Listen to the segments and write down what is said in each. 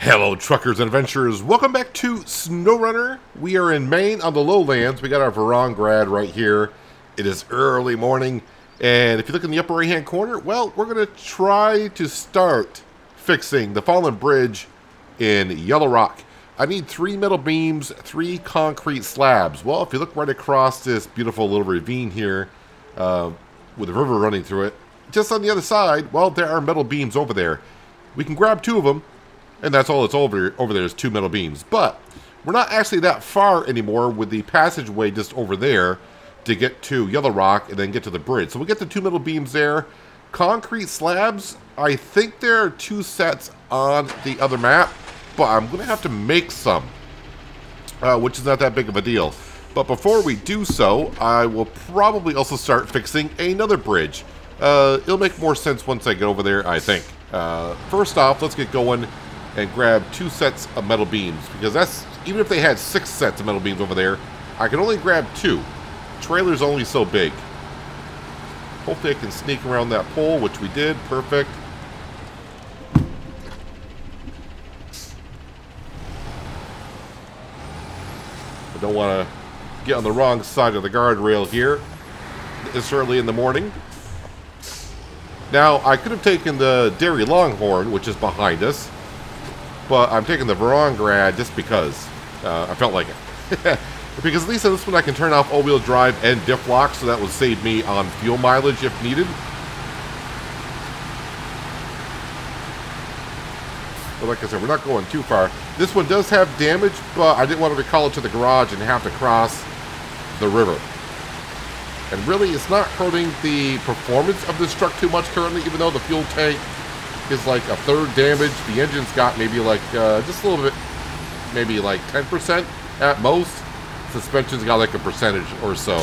Hello, truckers and adventurers. Welcome back to SnowRunner. We are in Maine on the lowlands. We got our Grad right here. It is early morning, and if you look in the upper right-hand corner, well, we're going to try to start fixing the fallen bridge in Yellow Rock. I need 3 metal beams, 3 concrete slabs. Well, if you look right across this beautiful little ravine here, with a river running through it, just on the other side, well, there are metal beams over there. We can grab 2 of them. And that's all that's over there is 2 metal beams. But we're not actually that far anymore with the passageway just over there to get to Yellow Rock and then get to the bridge. So we get the 2 metal beams there. Concrete slabs, I think there are 2 sets on the other map. But I'm going to have to make some, which is not that big of a deal. But before we do so, I will probably also start fixing another bridge. It'll make more sense once I get over there, I think. First off, let's get going and grab 2 sets of metal beams, because that's, even if they had 6 sets of metal beams over there, I can only grab 2. Trailer's only so big. Hopefully I can sneak around that pole, which we did. Perfect. I don't want to get on the wrong side of the guardrail here this early in the morning. Now, I could have taken the Dairy Longhorn, which is behind us, but I'm taking the Grad just because I felt like it. Because at least on this one I can turn off all-wheel drive and diff lock, so that would save me on fuel mileage if needed. But like I said, we're not going too far. This one does have damage, but I didn't want to recall it to the garage and have to cross the river. And really, it's not hurting the performance of this truck too much currently, even though the fuel tank is like a third damage. The engine's got maybe like just a little bit, maybe like 10% at most. Suspension's got like a percentage or so.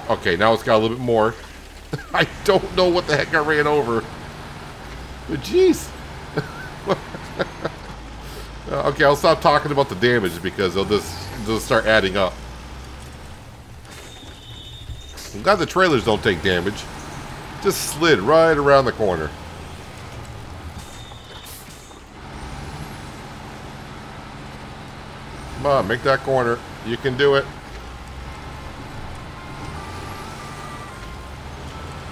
Okay, now it's got a little bit more. I don't know what the heck I ran over, but jeez. Okay, I'll stop talking about the damage because they'll start adding up. I'm glad the trailers don't take damage. Just slid right around the corner. Come on, make that corner. You can do it.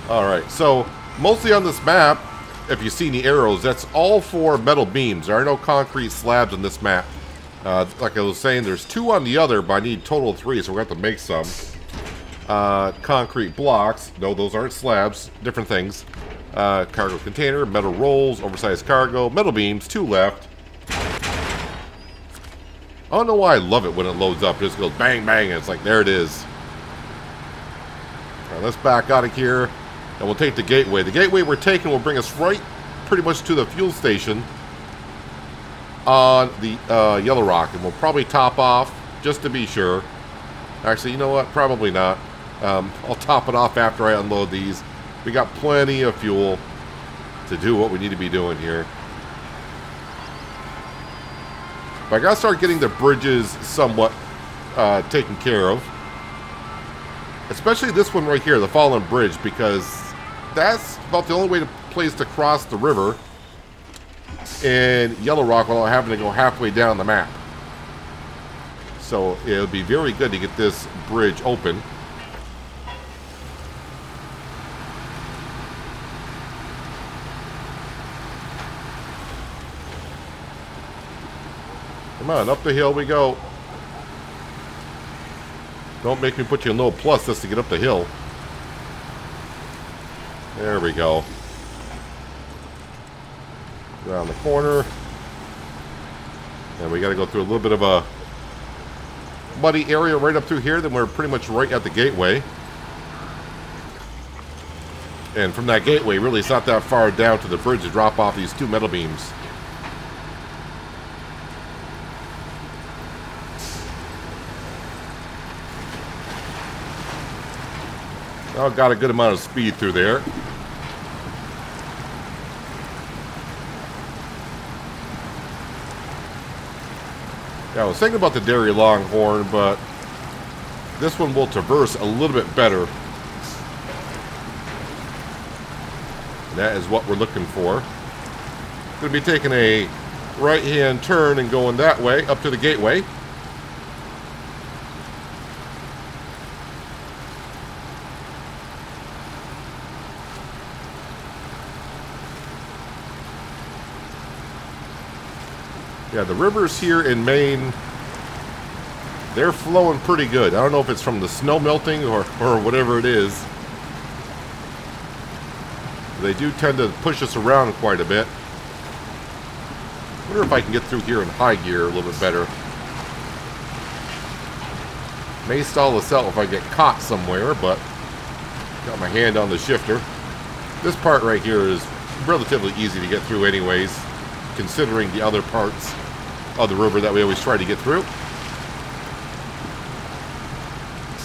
Alright, so mostly on this map, if you see any arrows, that's all for metal beams. There are no concrete slabs on this map. Like I was saying, there's 2 on the other, but I need total of 3, so we're going to have to make some. Concrete blocks. No, those aren't slabs. Different things. Cargo container, metal rolls, oversized cargo, metal beams, 2 left. I don't know why I love it when it loads up. It just goes bang, bang, and it's like, there it is. Alright, let's back out of here, and we'll take the gateway. The gateway we're taking will bring us right pretty much to the fuel station on the Yellow Rock, and we'll probably top off just to be sure. Actually, you know what? Probably not. I'll top it off after I unload these. We got plenty of fuel to do what we need to be doing here. But I gotta start getting the bridges somewhat taken care of. Especially this one right here, the Fallen Bridge, because that's about the only place to cross the river in Yellow Rock without having to go halfway down the map. So it would be very good to get this bridge open. Come on, up the hill we go. Don't make me put you in low plus just to get up the hill. There we go. Around the corner. And we got to go through a little bit of a muddy area right up through here. Then we're pretty much right at the gateway. And from that gateway, really, it's not that far down to the bridge to drop off these 2 metal beams. Oh, got a good amount of speed through there. Yeah, I was thinking about the Dairy Longhorn, but this one will traverse a little bit better. That is what we're looking for. Going to be taking a right-hand turn and going that way up to the gateway. Yeah, the rivers here in Maine, they're flowing pretty good. I don't know if it's from the snow melting or whatever it is. They do tend to push us around quite a bit. I wonder if I can get through here in high gear a little bit better. May stall this out if I get caught somewhere, but got my hand on the shifter. This part right here is relatively easy to get through anyways, considering the other parts of the river that we always try to get through.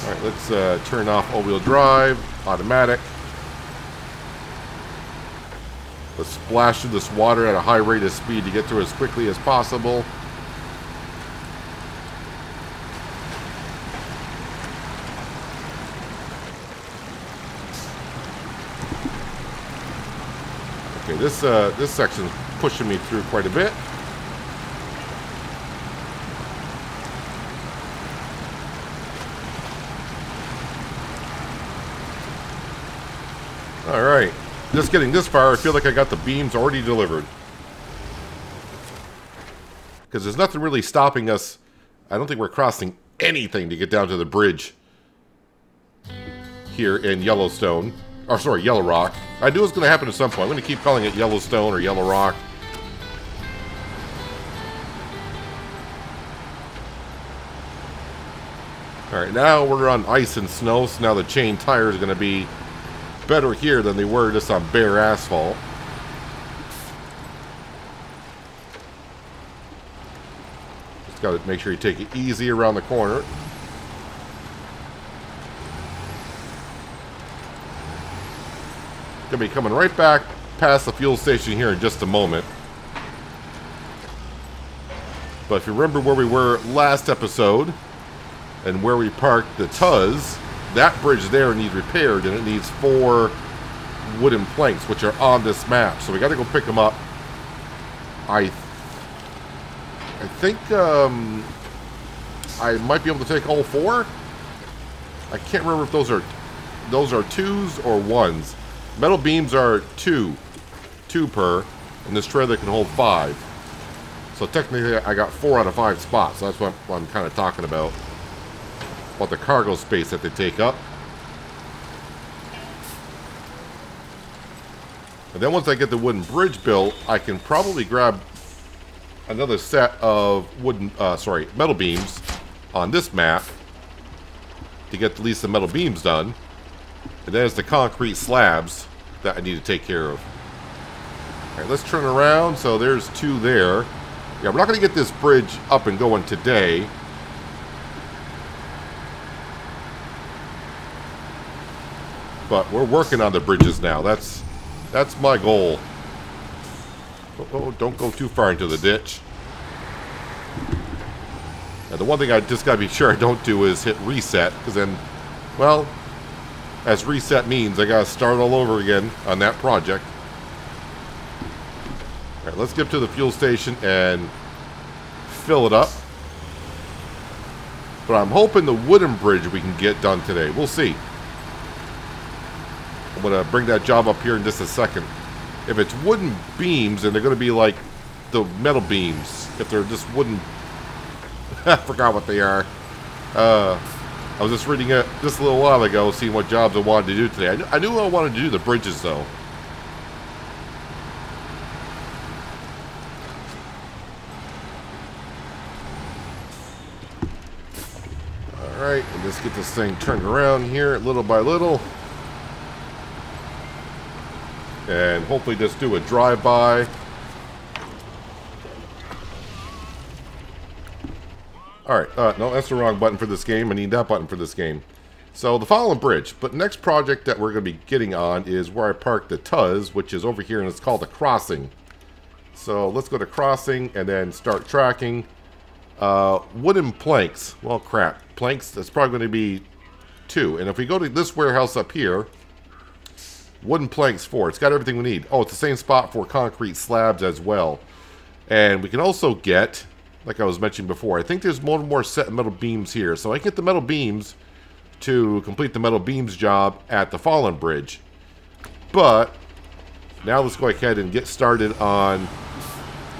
Alright, let's turn off all-wheel drive, automatic. Let's splash through this water at a high rate of speed to get through as quickly as possible. Okay, this section's pushing me through quite a bit. All right, just getting this far, I feel like I got the beams already delivered. Because there's nothing really stopping us. I don't think we're crossing anything to get down to the bridge here in Yellowstone. Or sorry, Yellow Rock. I knew it was going to happen at some point. I'm going to keep calling it Yellowstone or Yellow Rock. Alright, now we're on ice and snow, so now the chain tire is going to be better here than they were just on bare asphalt. Just got to make sure you take it easy around the corner. Gonna be coming right back past the fuel station here in just a moment. But if you remember where we were last episode and where we parked the Tuz, that bridge there needs repaired, and it needs 4 wooden planks, which are on this map. So we got to go pick them up. I think I might be able to take all 4. I can't remember if those are 2s or 1s. Metal beams are 2 per, and this trailer can hold 5. So technically, I got 4 out of 5 spots. So that's what I'm kind of talking about the cargo space that they take up. And then once I get the wooden bridge built, I can probably grab another set of metal beams on this map to get at least the metal beams done. And then it's the concrete slabs that I need to take care of. Alright, let's turn around. So there's 2 there. Yeah, we're not going to get this bridge up and going today. But we're working on the bridges now. That's my goal. Oh, don't go too far into the ditch. Now, the one thing I just got to be sure I don't do is hit reset, because then, well, as reset means, I got to start all over again on that project. All right, let's get to the fuel station and fill it up. But I'm hoping the wooden bridge we can get done today. We'll see. I'm going to bring that job up here in just a second. If it's wooden beams, then they're going to be like the metal beams. If they're just wooden... I forgot what they are. I was just reading it just a little while ago, seeing what jobs I wanted to do today. I knew I wanted to do the bridges, though. Alright, and let's get this thing turned around here little by little. And hopefully just do a drive-by. Alright, no, that's the wrong button for this game. I need that button for this game. So, the following bridge. But next project that we're going to be getting on is where I parked the Tuz, which is over here, and it's called the Crossing. So, let's go to Crossing and then start tracking. Wooden planks. Well, crap. Planks, that's probably going to be 2. And if we go to this warehouse up here, wooden planks 4. It's got everything we need. Oh, it's the same spot for concrete slabs as well. And we can also get, like I was mentioning before, I think there's one more set of metal beams here. So I can get the metal beams to complete the metal beams job at the Fallen Bridge. But now let's go ahead and get started on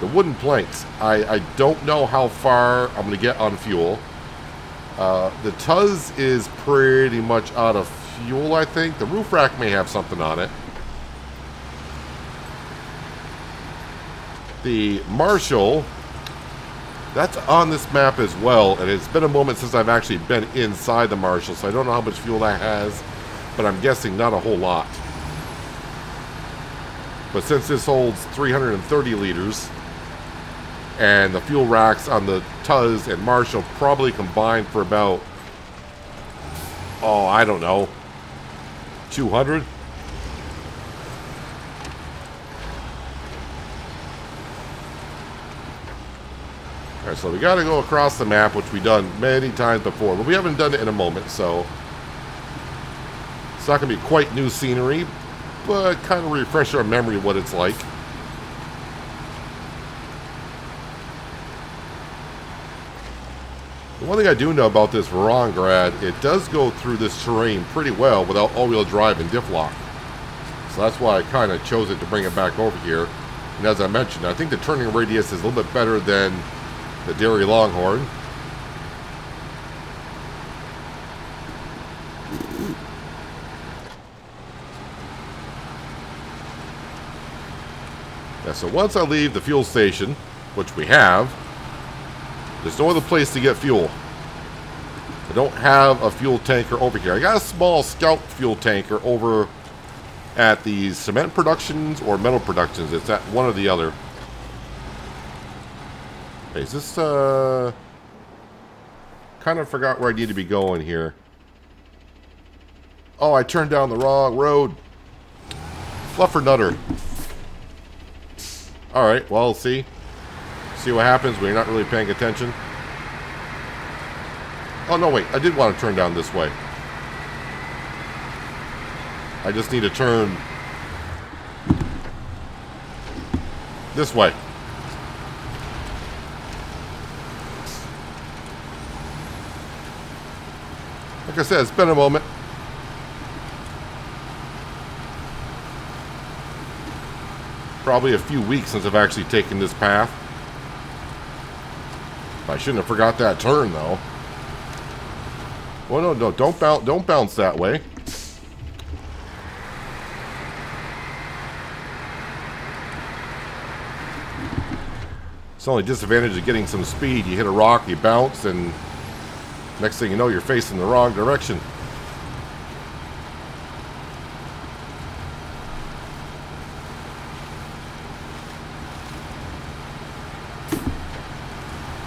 the wooden planks. I don't know how far I'm going to get on fuel. The Tuz is pretty much out of fuel, I think. The roof rack may have something on it. The Marshall, that's on this map as well, and it's been a moment since I've actually been inside the Marshall, so I don't know how much fuel that has, but I'm guessing not a whole lot. But since this holds 330 liters, and the fuel racks on the Tuz and Marshall probably combined for about, oh, I don't know, 200? Alright, so we gotta go across the map, which we've done many times before, but we haven't done it in a moment, so it's not gonna be quite new scenery, but kind of refresh our memory of what it's like. The one thing I do know about this Varangrad, it does go through this terrain pretty well without all-wheel drive and diff lock. So that's why I kind of chose it to bring it back over here. And as I mentioned, I think the turning radius is a little bit better than the Dairy Longhorn. Yeah, so once I leave the fuel station, which we have, there's no other place to get fuel. I don't have a fuel tanker over here. I got a small scout fuel tanker over at the cement productions or metal productions. It's at one or the other. Okay, is this, kind of forgot where I need to be going here. Oh, I turned down the wrong road. Fluffernutter. Alright, well, see. See what happens when you're not really paying attention. Oh, no, wait. I did want to turn down this way. I just need to turn this way. Like I said, it's been a moment. Probably a few weeks since I've actually taken this path. I shouldn't have forgot that turn, though. Well, no, don't bounce that way. It's the only disadvantage of getting some speed. You hit a rock, you bounce, and next thing you know, you're facing the wrong direction.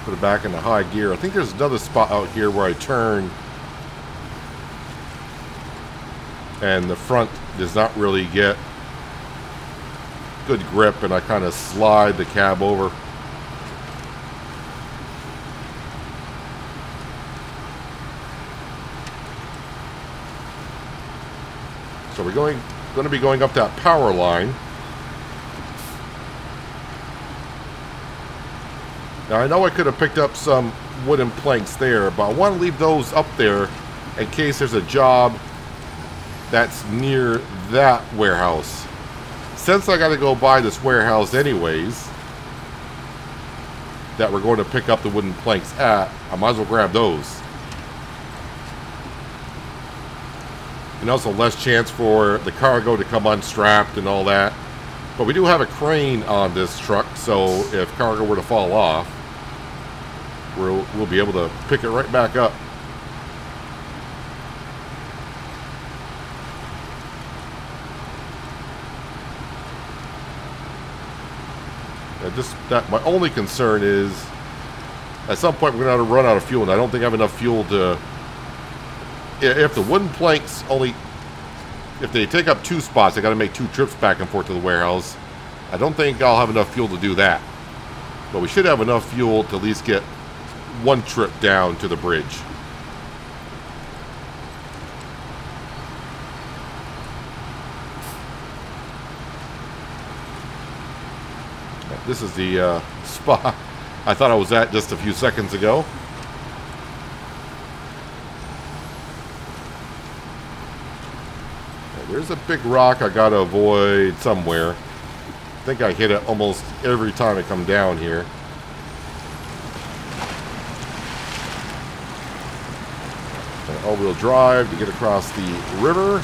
Put it back into high gear. I think there's another spot out here where I turn and the front does not really get good grip, and I kind of slide the cab over. So we're going to be going up that power line. Now, I know I could have picked up some wooden planks there, but I want to leave those up there in case there's a job that's near that warehouse. Since I got to go by this warehouse anyways, that we're going to pick up the wooden planks at, I might as well grab those. And also less chance for the cargo to come unstrapped and all that. But we do have a crane on this truck, so if cargo were to fall off, we'll be able to pick it right back up. My only concern is at some point we're going to run out of fuel, and I don't think I have enough fuel to... If the wooden planks only... If they take up 2 spots, I got to make 2 trips back and forth to the warehouse. I don't think I'll have enough fuel to do that. But we should have enough fuel to at least get 1 trip down to the bridge. this is the spot I thought I was at just a few seconds ago. There's a big rock I gotta avoid somewhere. I think I hit it almost every time I come down here. All-wheel drive to get across the river.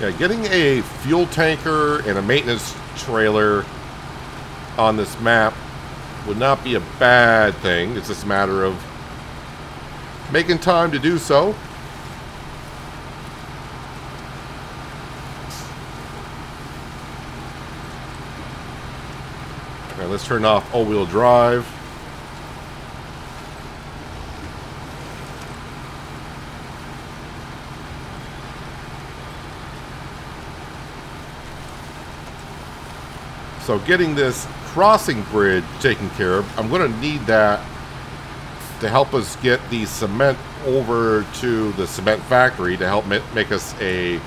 Yeah, getting a fuel tanker and a maintenance trailer on this map would not be a bad thing. It's just a matter of making time to do so. All right, let's turn off all-wheel drive. So getting this crossing bridge taken care of, I'm going to need that to help us get the cement over to the cement factory to help make us a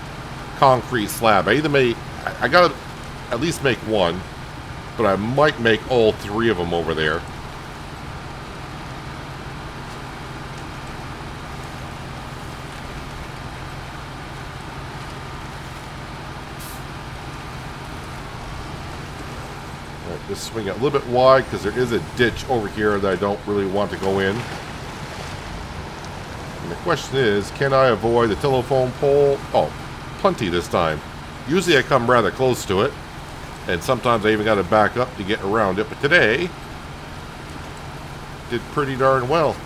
concrete slab. I got to at least make one, but I might make all three of them over there. Just swing it a little bit wide because there is a ditch over here that I don't really want to go in. And the question is, can I avoid the telephone pole? Oh, plenty this time. Usually I come rather close to it, and sometimes I even got to back up to get around it. But today, did pretty darn well.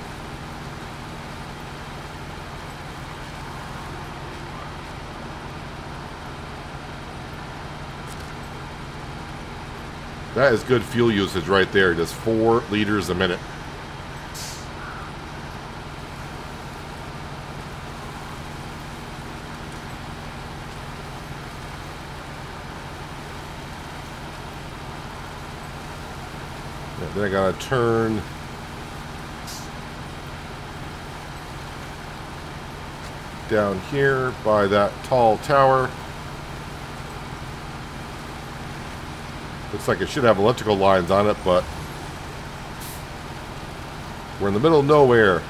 That is good fuel usage right there, just 4 liters a minute. Yeah, then I gotta turn down here by that tall tower. Looks like it should have electrical lines on it, but we're in the middle of nowhere.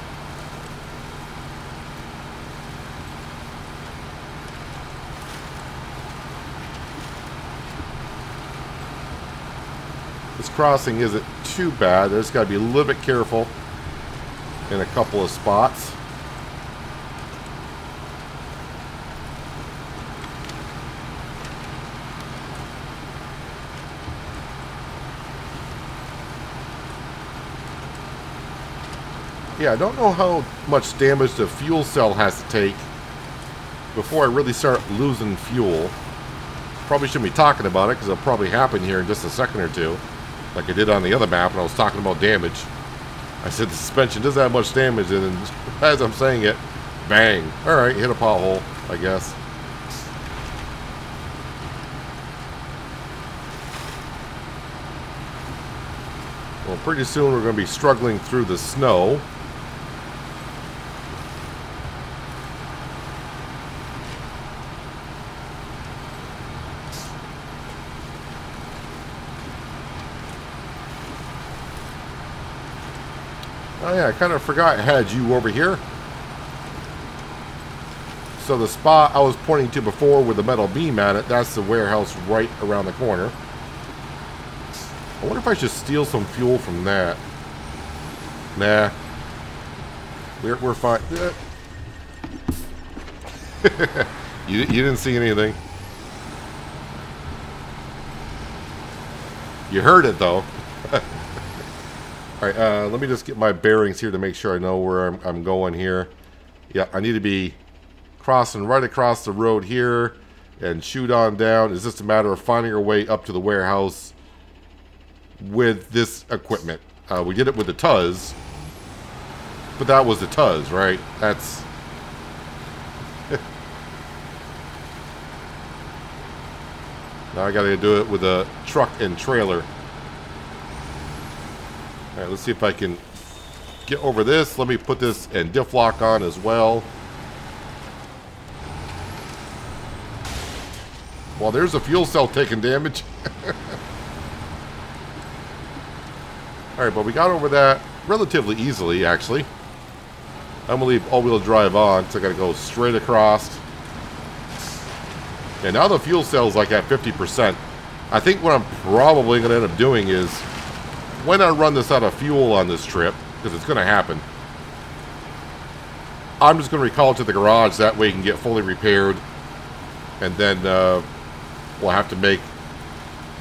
This crossing isn't too bad. There's got to be a little bit careful in a couple of spots. Yeah, I don't know how much damage the fuel cell has to take before I really start losing fuel. Probably shouldn't be talking about it because it'll probably happen here in just a second or two, like I did on the other map when I was talking about damage. I said the suspension doesn't have much damage, and then as I'm saying it, bang. Alright, hit a pothole, I guess. Well, pretty soon we're going to be struggling through the snow. Oh yeah, I kind of forgot I had you over here. So the spot I was pointing to before with the metal beam at it, that's the warehouse right around the corner. I wonder if I should steal some fuel from that. Nah. We're fine. You didn't see anything. You heard it though. Alright, let me just get my bearings here to make sure I know where I'm going here. Yeah, I need to be crossing right across the road here and shoot on down. It's just a matter of finding our way up to the warehouse with this equipment. We did it with the Tuz, But that was the Tuz, right? That's... Now I gotta do it with a truck and trailer. Alright, let's see if I can get over this. Let me put this and diff lock on as well. Well, there's a fuel cell taking damage. Alright, but we got over that relatively easily, actually. I'm going to leave all-wheel drive on, because I got to go straight across. And now the fuel cell's like at 50%. I think what I'm probably going to end up doing is, when I run this out of fuel on this trip, because it's going to happen, I'm just going to recall it to the garage, that way it can get fully repaired. And then we'll have to make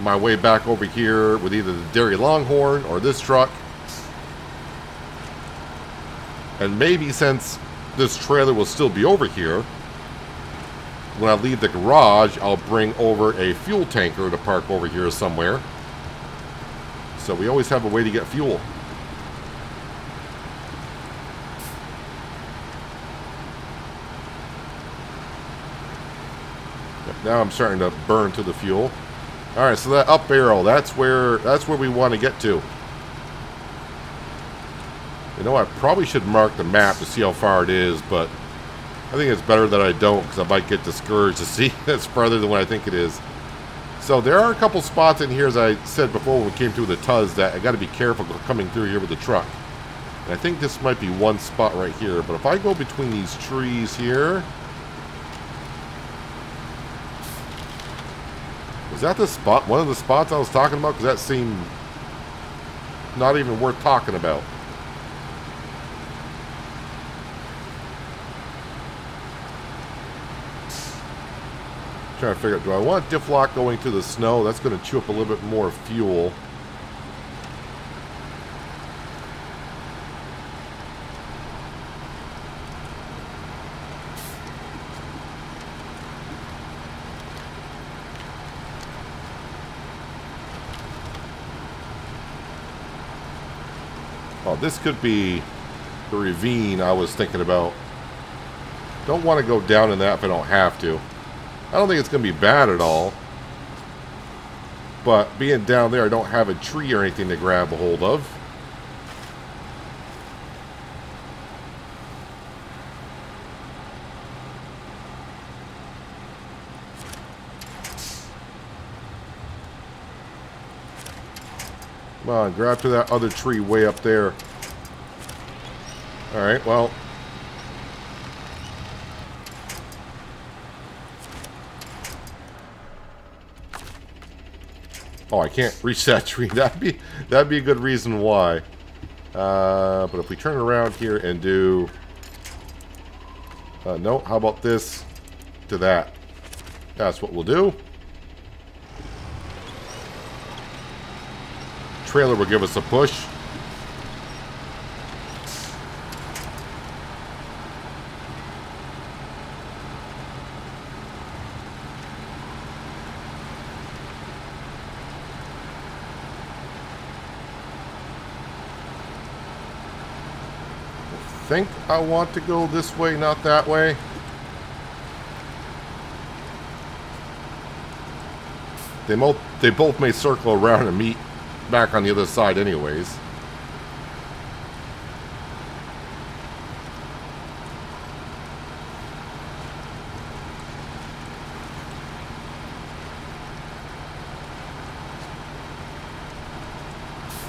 my way back over here with either the Dairy Longhorn or this truck. And maybe since this trailer will still be over here, when I leave the garage, I'll bring over a fuel tanker to park over here somewhere. So we always have a way to get fuel. Now I'm starting to burn to the fuel. Alright, so that up arrow, that's where we want to get to. You know, I probably should mark the map to see how far it is, but I think it's better that I don't, because I might get discouraged to see that's farther than what I think it is. So there are a couple spots in here, as I said before when we came through the Tuz, that I got to be careful coming through here with the truck. And I think this might be one spot right here, but if I go between these trees here... Is that the spot, one of the spots I was talking about? Because that seemed not even worth talking about. Trying to figure out, do I want diff lock going to the snow? That's going to chew up a little bit more fuel. Oh, this could be the ravine I was thinking about. Don't want to go down in that if I don't have to. I don't think it's going to be bad at all. But being down there, I don't have a tree or anything to grab a hold of. Come on, grab to that other tree way up there. Alright, well. Oh, I can't reach that tree. That'd be a good reason why. But if we turn around here and do... no, how about this to that? That's what we'll do. Trailer will give us a push. I think I want to go this way, not that way. They both may circle around and meet back on the other side anyways.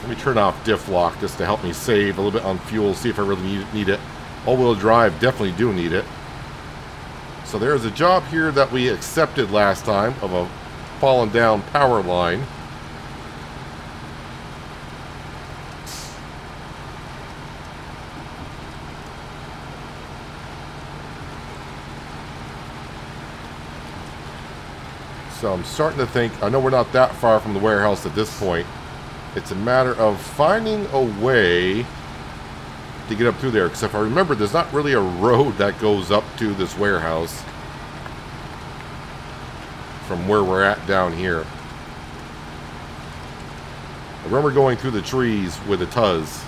Let me turn off diff lock just to help me save a little bit on fuel, see if I really need it. All-wheel drive, definitely do need it. So there's a job here that we accepted last time of a fallen down power line. So I'm starting to think, I know we're not that far from the warehouse at this point. It's a matter of finding a way to get up through there. Because if I remember, there's not really a road that goes up to this warehouse from where we're at down here. I remember going through the trees with a Tuz.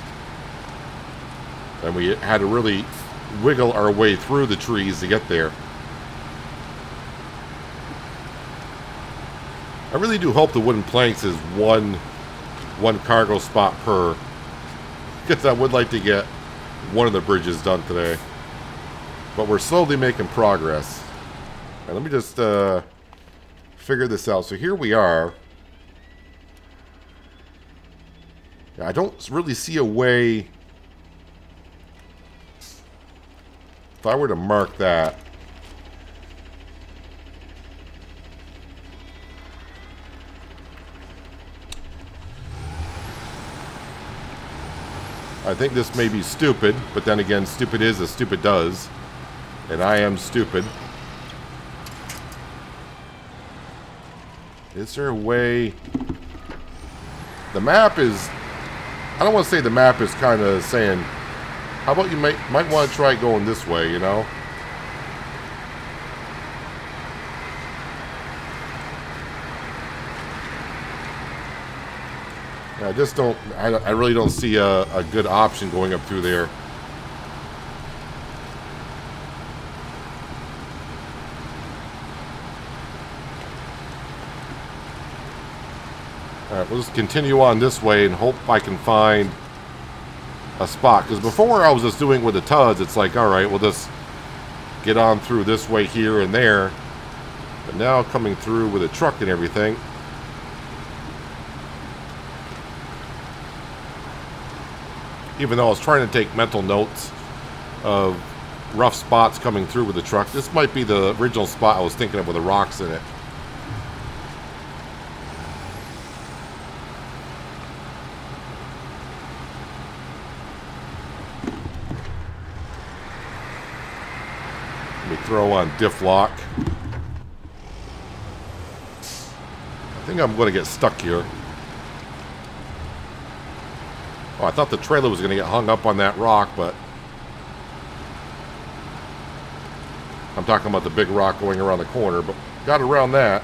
And we had to really wiggle our way through the trees to get there. I really do hope the wooden planks is one cargo spot per, because I would like to get one of the bridges done today. But we're slowly making progress. And let me just figure this out. So here we are. I don't really see a way. If I were to mark that. I think this may be stupid, but then again, stupid is as stupid does. And I am stupid. Is there a way? The map is... I don't want to say the map is kind of saying, how about you might want to try going this way, you know? I just don't, I really don't see a good option going up through there. Alright, we'll just continue on this way and hope I can find a spot. Because before I was just doing with the tuds, it's like, alright, we'll just get on through this way here and there. But now coming through with a truck and everything. Even though I was trying to take mental notes of rough spots coming through with the truck, this might be the original spot I was thinking of with the rocks in it. Let me throw on diff lock. I think I'm going to get stuck here. Oh, I thought the trailer was going to get hung up on that rock, but I'm talking about the big rock going around the corner, but got around that.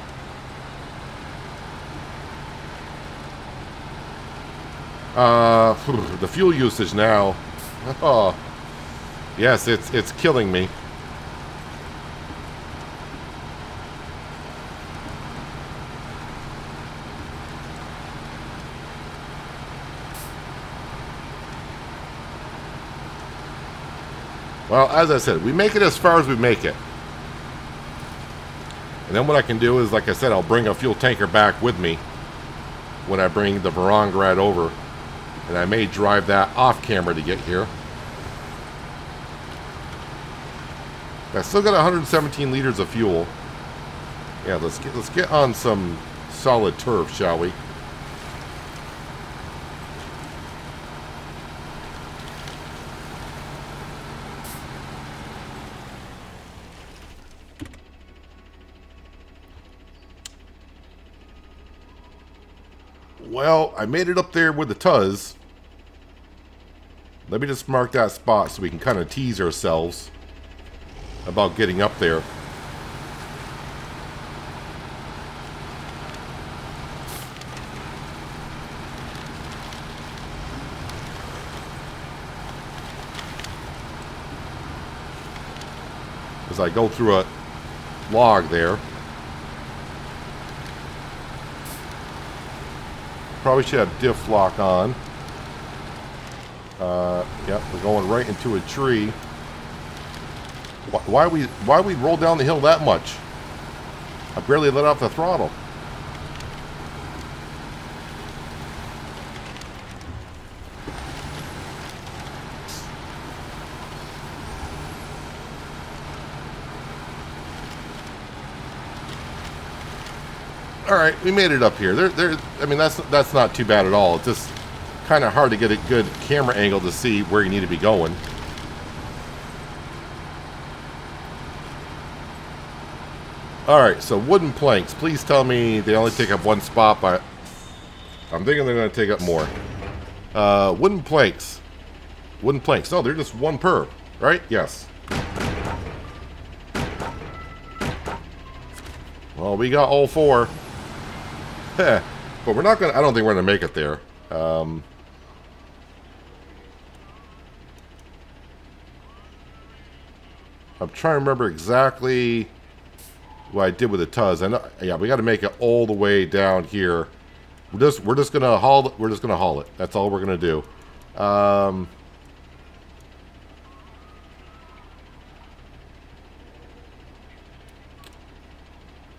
The fuel usage now. Oh, yes, it's killing me. Well, as I said, we make it as far as we make it. And then what I can do is, like I said, I'll bring a fuel tanker back with me when I bring the Varangrad over. And I may drive that off camera to get here. I still got 117 liters of fuel. Yeah, let's get on some solid turf, shall we? Well, I made it up there with the Tuz. Let me just mark that spot so we can kind of tease ourselves about getting up there. As I go through a log there. Probably should have diff lock on. Yep, we're going right into a tree. Why we roll down the hill that much? I barely let off the throttle. All right, we made it up here. I mean, that's not too bad at all. It's just kind of hard to get a good camera angle to see where you need to be going. All right, so wooden planks. Please tell me they only take up one spot, but I'm thinking they're going to take up more. Wooden planks. Wooden planks. No, they're just one per, right? Yes. Well, we got all four. But we're not gonna. I don't think we're gonna make it there. I'm trying to remember exactly what I did with the Tuz. I know, yeah, we got to make it all the way down here. We're just gonna haul it. We're just gonna haul it. That's all we're gonna do.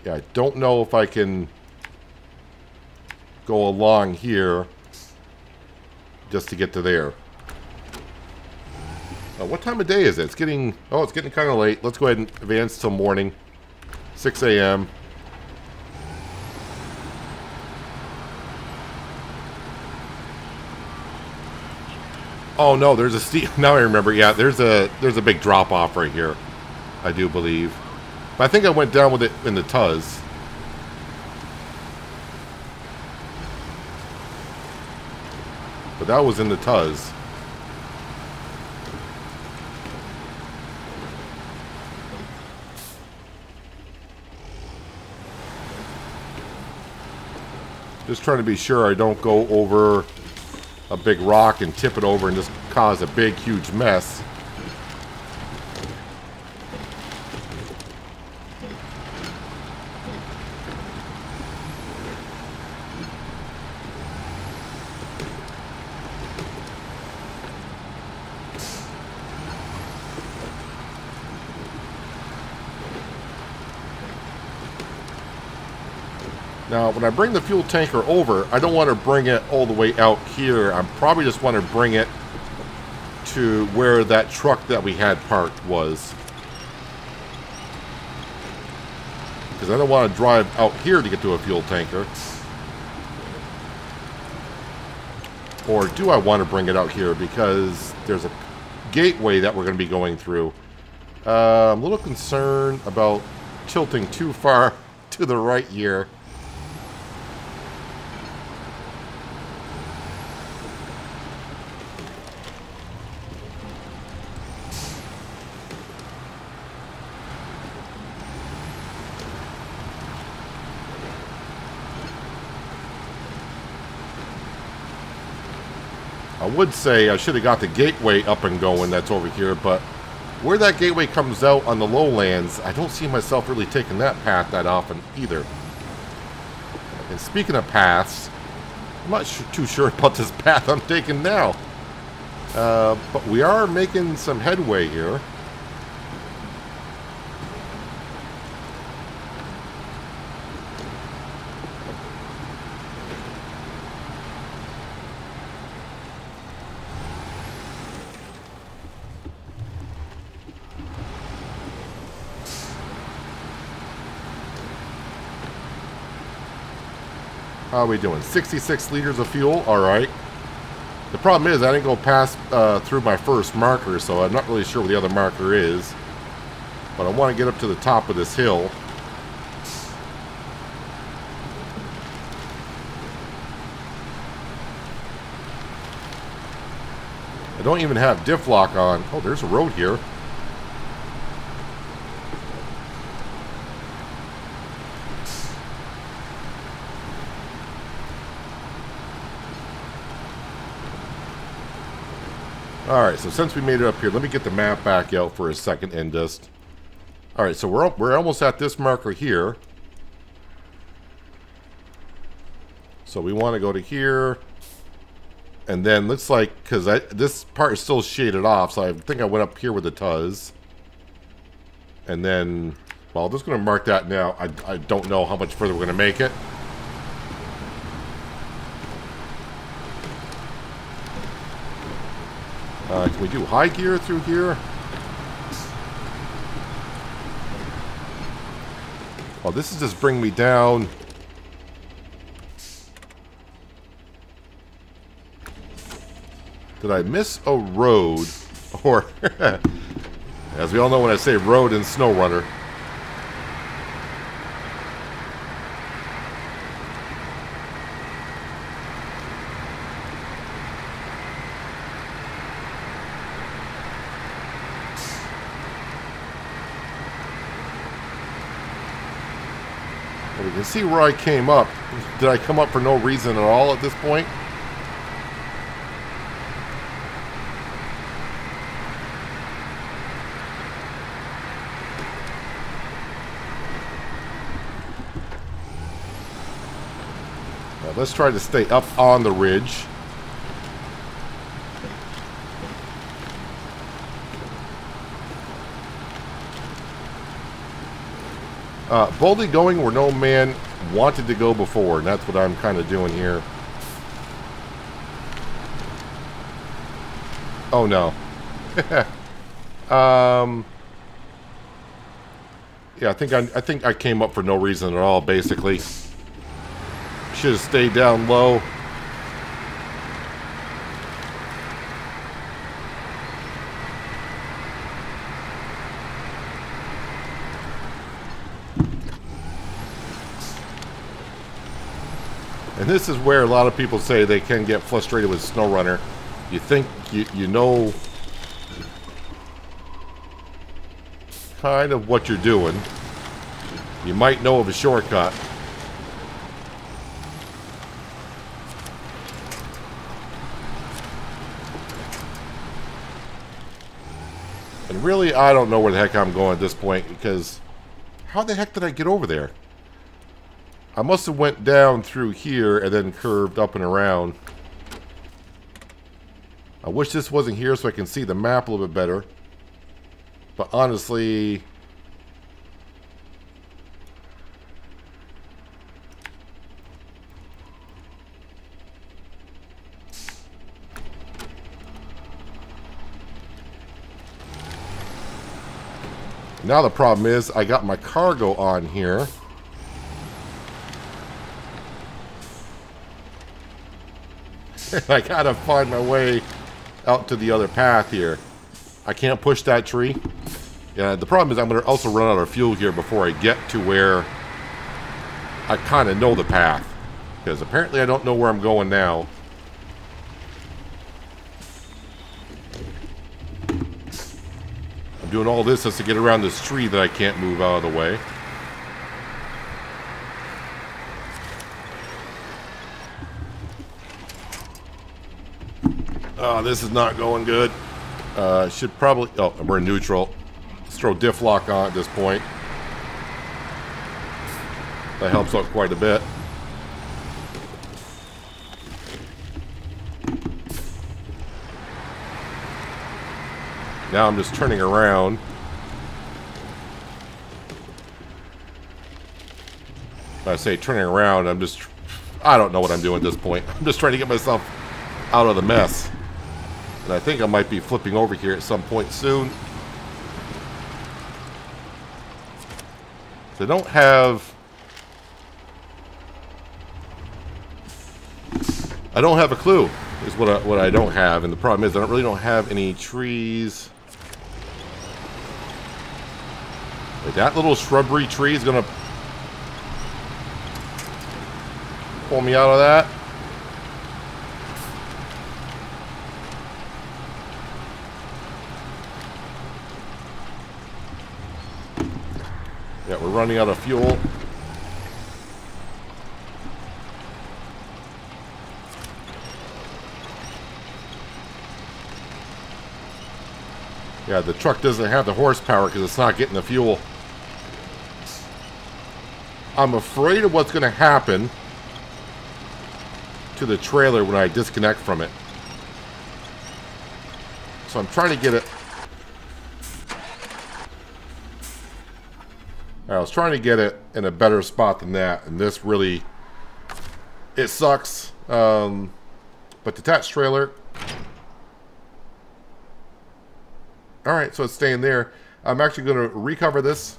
Yeah, I don't know if I can go along here just to get to there. What time of day is it? It's getting kind of late. Let's go ahead and advance till morning. 6 a.m. Oh no, there's a steep. Now I remember. Yeah, there's a big drop off right here, I do believe. But I think I went down with it in the Tuz. But that was in the Tuz. Just trying to be sure I don't go over a big rock and tip it over and just cause a big, huge mess. Now, when I bring the fuel tanker over, I don't want to bring it all the way out here. I probably just want to bring it to where that truck that we had parked was. Because I don't want to drive out here to get to a fuel tanker. Or do I want to bring it out here? Because there's a gateway that we're going to be going through. I'm a little concerned about tilting too far to the right here. I would say I should have got the gateway up and going that's over here, but where that gateway comes out on the lowlands, I don't see myself really taking that path that often either. And speaking of paths, I'm not too sure about this path I'm taking now. But we are making some headway here. How are we doing? 66 liters of fuel. All right. The problem is I didn't go past through my first marker, so I'm not really sure where the other marker is. But I want to get up to the top of this hill. I don't even have diff lock on. Oh, there's a road here. Alright, so since we made it up here, let me get the map back out for a second and just... Alright, so we're almost at this marker here. So we want to go to here. And then looks like, because this part is still shaded off, so I think I went up here with the Tuz. And then, well, I'm just going to mark that now. I don't know how much further we're going to make it. Can we do high gear through here? Oh, this is just bringing me down. Did I miss a road? Or, as we all know when I say road in SnowRunner. Well, we can see where I came up. Did I come up for no reason at all at this point? Let's try to stay up on the ridge. Boldly going where no man wanted to go before, and that's what I'm kind of doing here. Oh no. Yeah, I think I came up for no reason at all, basically. Should have stayed down low. And this is where a lot of people say they can get frustrated with SnowRunner. You think you know kind of what you're doing. You might know of a shortcut. And really, I don't know where the heck I'm going at this point, because how the heck did I get over there? I must have went down through here and then curved up and around. I wish this wasn't here so I can see the map a little bit better. But honestly, now the problem is I got my cargo on here. I gotta find my way out to the other path here. I can't push that tree. Yeah, the problem is I'm gonna also run out of fuel here before I get to where I kind of know the path. Because apparently I don't know where I'm going now. I'm doing all this just to get around this tree that I can't move out of the way. Oh, this is not going good. Should probably... Oh, we're in neutral. Let's throw diff lock on at this point. That helps out quite a bit. Now I'm just turning around. When I say turning around, I don't know what I'm doing at this point. I'm just trying to get myself out of the mess. And I think I might be flipping over here at some point soon. So I don't have a clue is what I don't have, and the problem is I really don't have any trees. Like that little shrubbery tree is gonna pull me out of that. Yeah, we're running out of fuel. Yeah, the truck doesn't have the horsepower because it's not getting the fuel. I'm afraid of what's going to happen to the trailer when I disconnect from it. So I'm trying to get it... I was trying to get it in a better spot than that, and this really... It sucks. But detached trailer... Alright, so it's staying there. I'm actually going to recover this.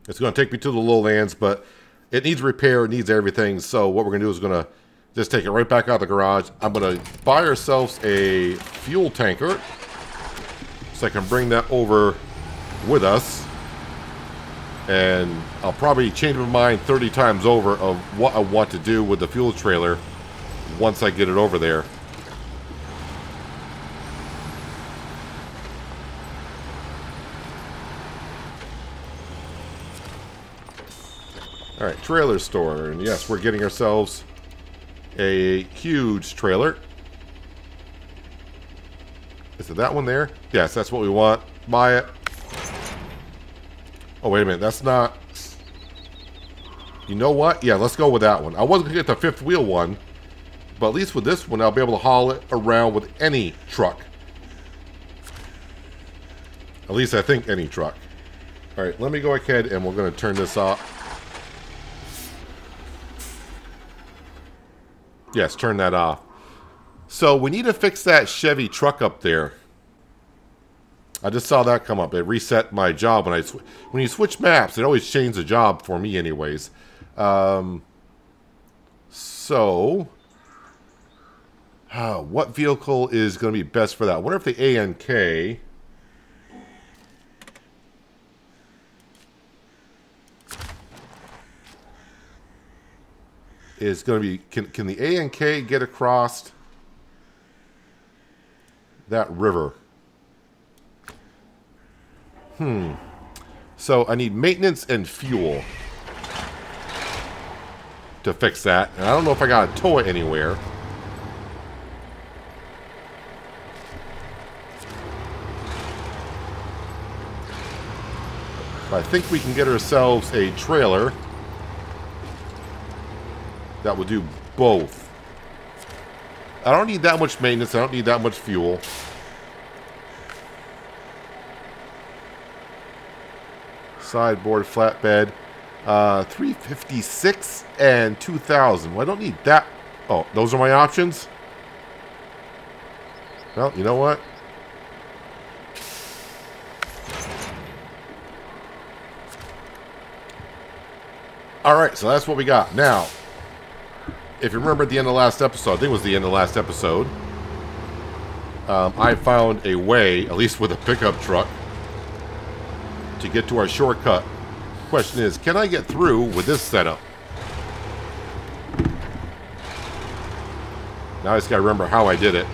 It's going to take me to the lowlands, but it needs repair, it needs everything. So what we're going to do is going to just take it right back out of the garage. I'm going to buy ourselves a fuel tanker so I can bring that over with us. And I'll probably change my mind 30 times over of what I want to do with the fuel trailer once I get it over there. Alright, trailer store. And yes, we're getting ourselves a huge trailer. Is it that one there? Yes, that's what we want. Buy it. Oh, wait a minute. That's not... You know what? Yeah, let's go with that one. I wasn't going to get the fifth wheel one, but at least with this one, I'll be able to haul it around with any truck. At least I think any truck. All right, let me go ahead and we're going to turn this off. Yes, turn that off. So we need to fix that Chevy truck up there. I just saw that come up. It reset my job when you switch maps. It always changes the job for me, anyways. What vehicle is going to be best for that? I wonder if the A&K is going to be... Can the A&K get across that river? So I need maintenance and fuel to fix that. And I don't know if I got to tow it anywhere. But I think we can get ourselves a trailer that will do both. I don't need that much maintenance. I don't need that much fuel. Sideboard, flatbed, 356 and 2,000. Well, I don't need that. Oh, those are my options? Well, you know what? Alright, so that's what we got. Now, if you remember at the end of the last episode, I think it was the end of the last episode, I found a way, at least with a pickup truck, to get to our shortcut. Question is, can I get through with this setup? Now I just gotta remember how I did it.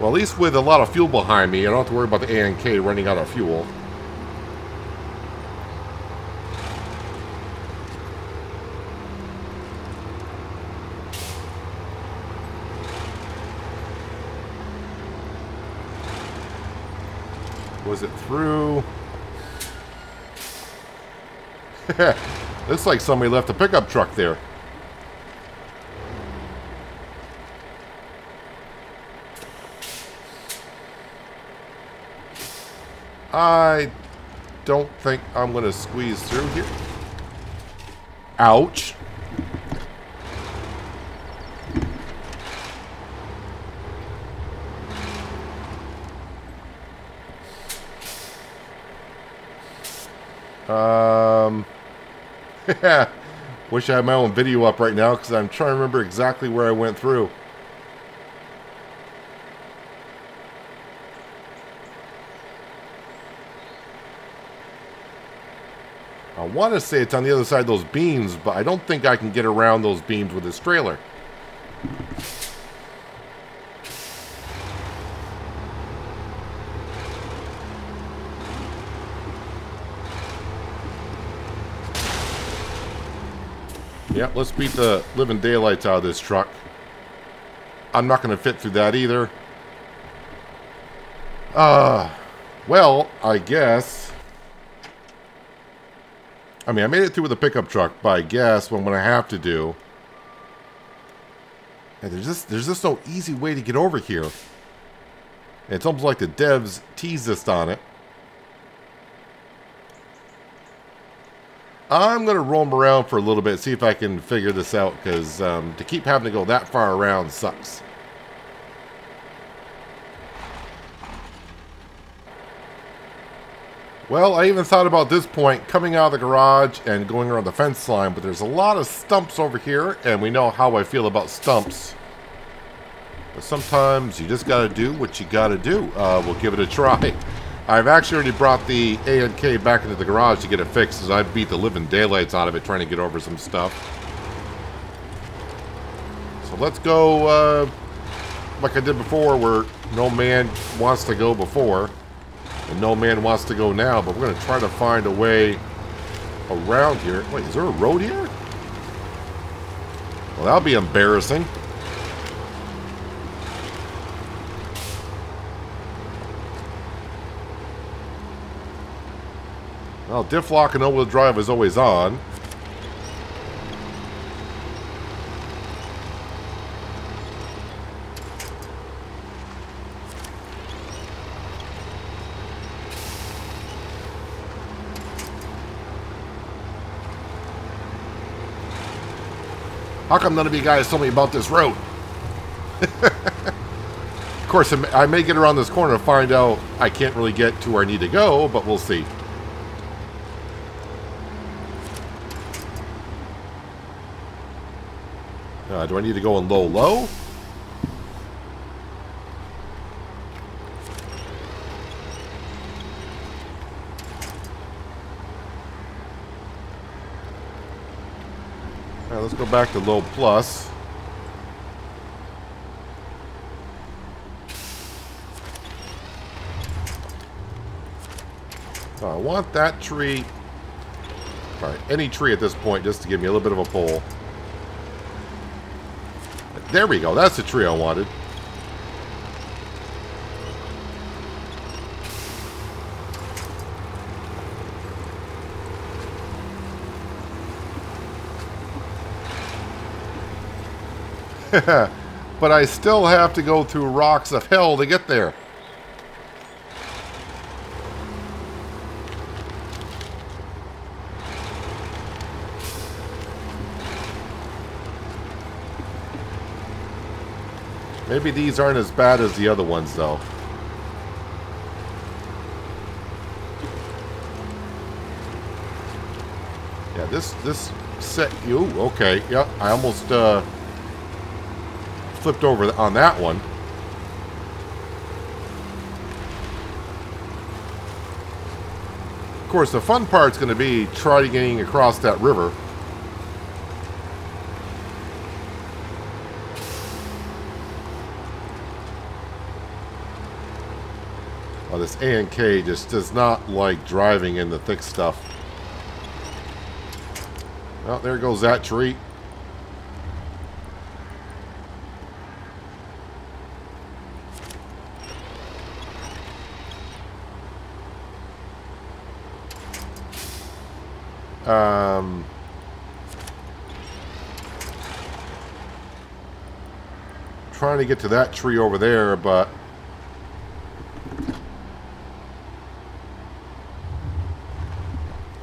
Well, at least with a lot of fuel behind me, I don't have to worry about the A&K running out of fuel. Was it through? Looks like somebody left a pickup truck there. I don't think I'm going to squeeze through here. Ouch. Wish I had my own video up right now because I'm trying to remember exactly where I went through. I want to say it's on the other side of those beams, but I don't think I can get around those beams with this trailer. Yep, let's beat the living daylights out of this truck. I'm not going to fit through that either. Well, I guess. I mean, I made it through with a pickup truck, but I guess what I'm going to have to do. And there's just no easy way to get over here. And it's almost like the devs teased us on it. I'm going to roam around for a little bit, see if I can figure this out, because to keep having to go that far around sucks. Well, I even thought about this point, coming out of the garage and going around the fence line, but there's a lot of stumps over here, and we know how I feel about stumps. But sometimes you just got to do what you got to do. We'll give it a try. I've actually already brought the A&K back into the garage to get it fixed, as I beat the living daylights out of it trying to get over some stuff. So let's go like I did before, where no man wants to go before, and no man wants to go now, but we're going to try to find a way around here. Wait, is there a road here? Well, that'll be embarrassing. Well, diff lock and all-wheel drive is always on. How come none of you guys told me about this road? Of course, I may get around this corner and find out I can't really get to where I need to go, but we'll see. Do I need to go in low? All right, let's go back to low plus. So I want that tree. All right, any tree at this point just to give me a little bit of a pull. There we go. That's the tree I wanted. But I still have to go through rocks of hell to get there. Maybe these aren't as bad as the other ones, though. Yeah, this set you okay? Yeah, I almost flipped over on that one. Of course, the fun part's going to be trying getting across that river. Oh, this A&K just does not like driving in the thick stuff. Well, there goes that tree. Trying to get to that tree over there, but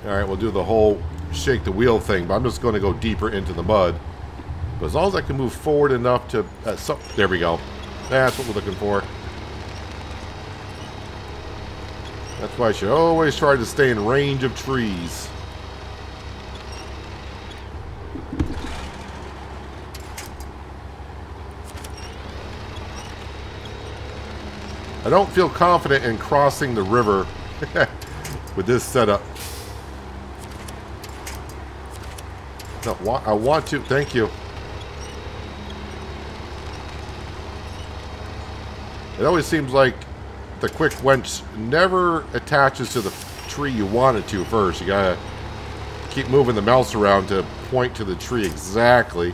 alright, we'll do the whole shake the wheel thing, but I'm just going to go deeper into the mud. But as long as I can move forward enough to... there we go. That's what we're looking for. That's why I should always try to stay in range of trees. I don't feel confident in crossing the river with this setup. No, I want to. Thank you. It always seems like the quick wench never attaches to the tree you want it to first. You gotta keep moving the mouse around to point to the tree exactly.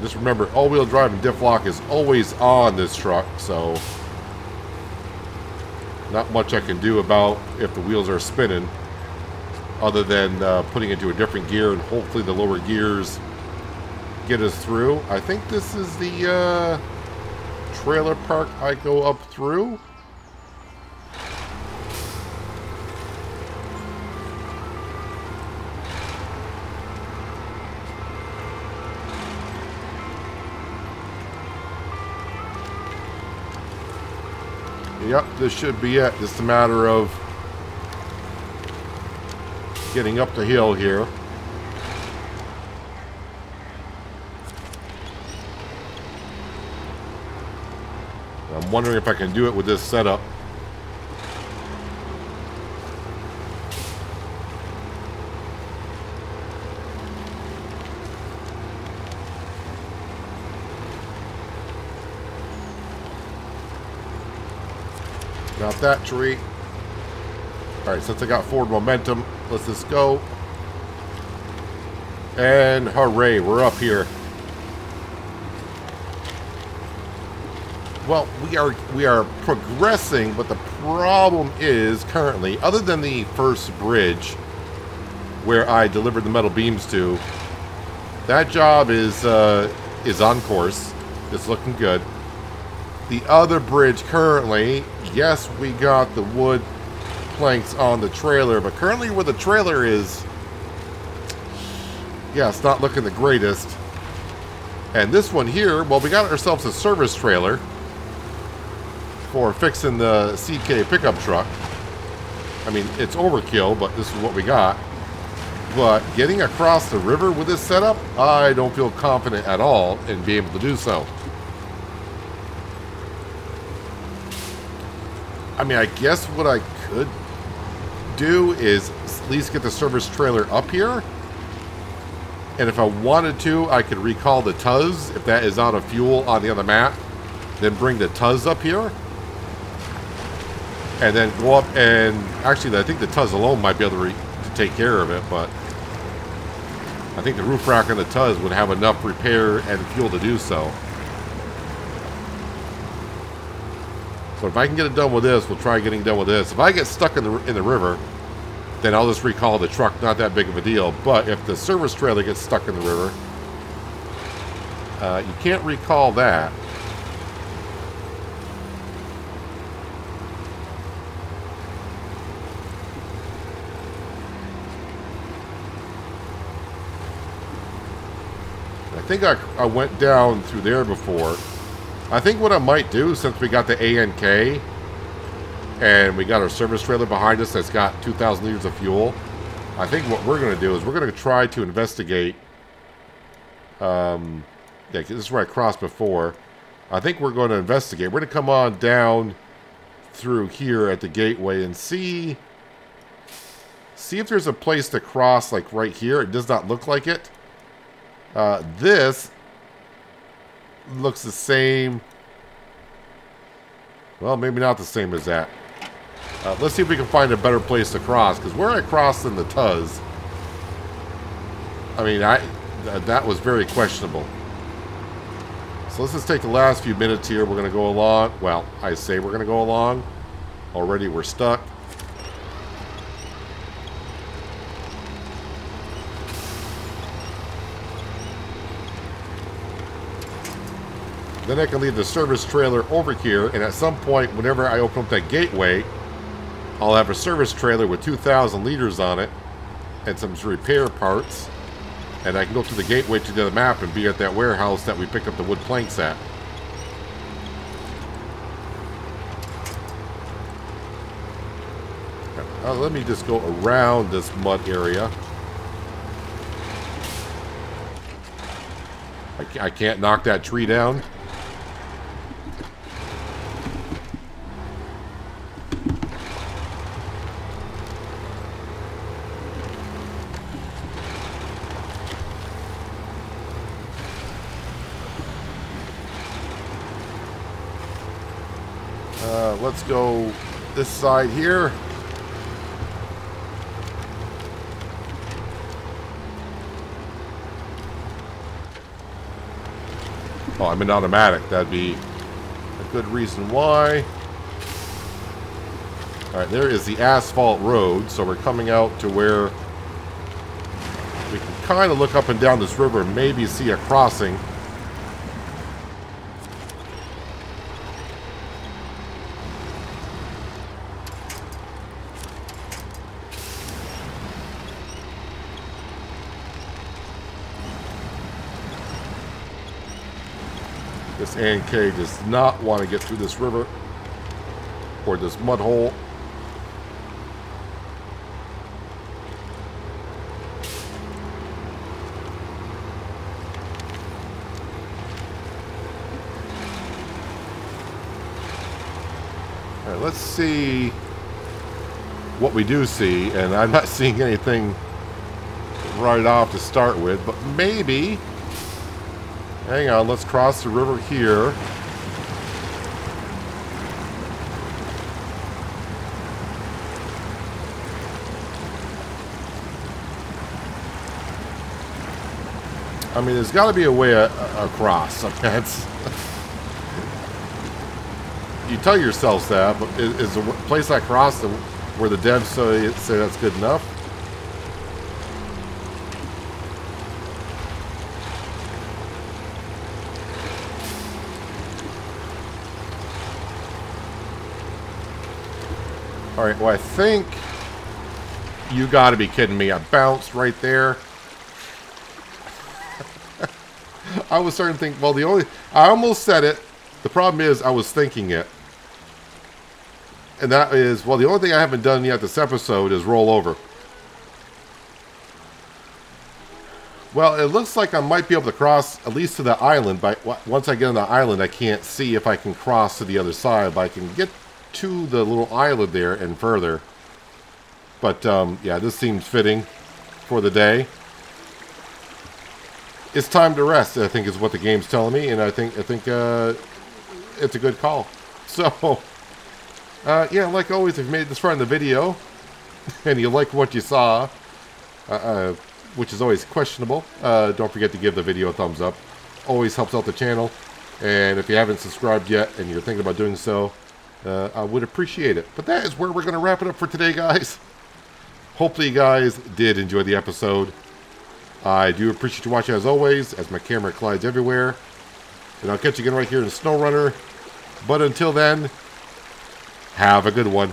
Just remember, all-wheel drive and diff lock is always on this truck, so not much I can do about if the wheels are spinning, other than putting it into a different gear, and hopefully the lower gears get us through. I think this is the trailer park I go up through. Yep, this should be it. Just a matter of getting up the hill here. I'm wondering if I can do it with this setup. Got that tree. Alright, since I got forward momentum, let's just go. And hooray, we're up here. Well, we are progressing, but the problem is currently, other than the first bridge where I delivered the metal beams to, that job is on course. It's looking good. The other bridge currently, yes, we got the wood planks on the trailer, but currently where the trailer is, yeah, it's not looking the greatest. And this one here, well, we got ourselves a service trailer for fixing the CK pickup truck. I mean, it's overkill, but this is what we got. But getting across the river with this setup, I don't feel confident at all in being able to do so. I mean, I guess what I could do is at least get the service trailer up here. And if I wanted to, I could recall the Tuz, if that is out of fuel on the other map. Then bring the Tuz up here. And then go up and... Actually, I think the Tuz alone might be able to take care of it, but... I think the roof rack on the Tuz would have enough repair and fuel to do so. So if I can get it done with this, we'll try getting done with this. If I get stuck in the river, then I'll just recall the truck. Not that big of a deal. But if the service trailer gets stuck in the river, you can't recall that. I think I went down through there before. I think what I might do, since we got the ANK and we got our service trailer behind us that's got 2,000 liters of fuel, I think what we're going to do is we're going to try to investigate. Yeah, this is where I crossed before. I think we're going to investigate. We're going to come on down through here at the gateway and see if there's a place to cross, like right here. It does not look like it. This looks the same. Well, maybe not the same as that. Let's see if we can find a better place to cross, because where I crossed in the Tuz, I mean, that was very questionable. So let's just take the last few minutes here. We're going to go along. Well, I say we're going to go along. Already we're stuck. Then I can leave the service trailer over here, and at some point, whenever I open up that gateway, I'll have a service trailer with 2,000 liters on it and some repair parts, and I can go to the gateway to the other map and be at that warehouse that we picked up the wood planks at. Let me just go around this mud area. I can't knock that tree down. Let's go this side here. Oh, I'm in automatic. That'd be a good reason why. Alright, there is the asphalt road, so we're coming out to where we can kind of look up and down this river and maybe see a crossing. This ANK does not want to get through this river or this mud hole. All right, let's see what we do see, and I'm not seeing anything right off to start with, but maybe. Hang on, let's cross the river here. I mean, there's got to be a way across. That's you tell yourselves that, but is the place I crossed where the devs say that's good enough? All right, well, I think you got to be kidding me. I bounced right there. I was starting to think, well, I almost said it. The problem is I was thinking it. And that is, well, the only thing I haven't done yet this episode is roll over. Well, it looks like I might be able to cross at least to the island. But once I get on the island, I can't see if I can cross to the other side. But I can get to the little island there and further. But, yeah, this seems fitting for the day. It's time to rest, I think, is what the game's telling me. And I think it's a good call. So... yeah, like always, if you made it this far in the video, and you like what you saw, which is always questionable, don't forget to give the video a thumbs up. Always helps out the channel. And if you haven't subscribed yet, and you're thinking about doing so, I would appreciate it. But that is where we're going to wrap it up for today, guys. Hopefully you guys did enjoy the episode. I do appreciate you watching, as always, as my camera collides everywhere. And I'll catch you again right here in SnowRunner. But until then... have a good one.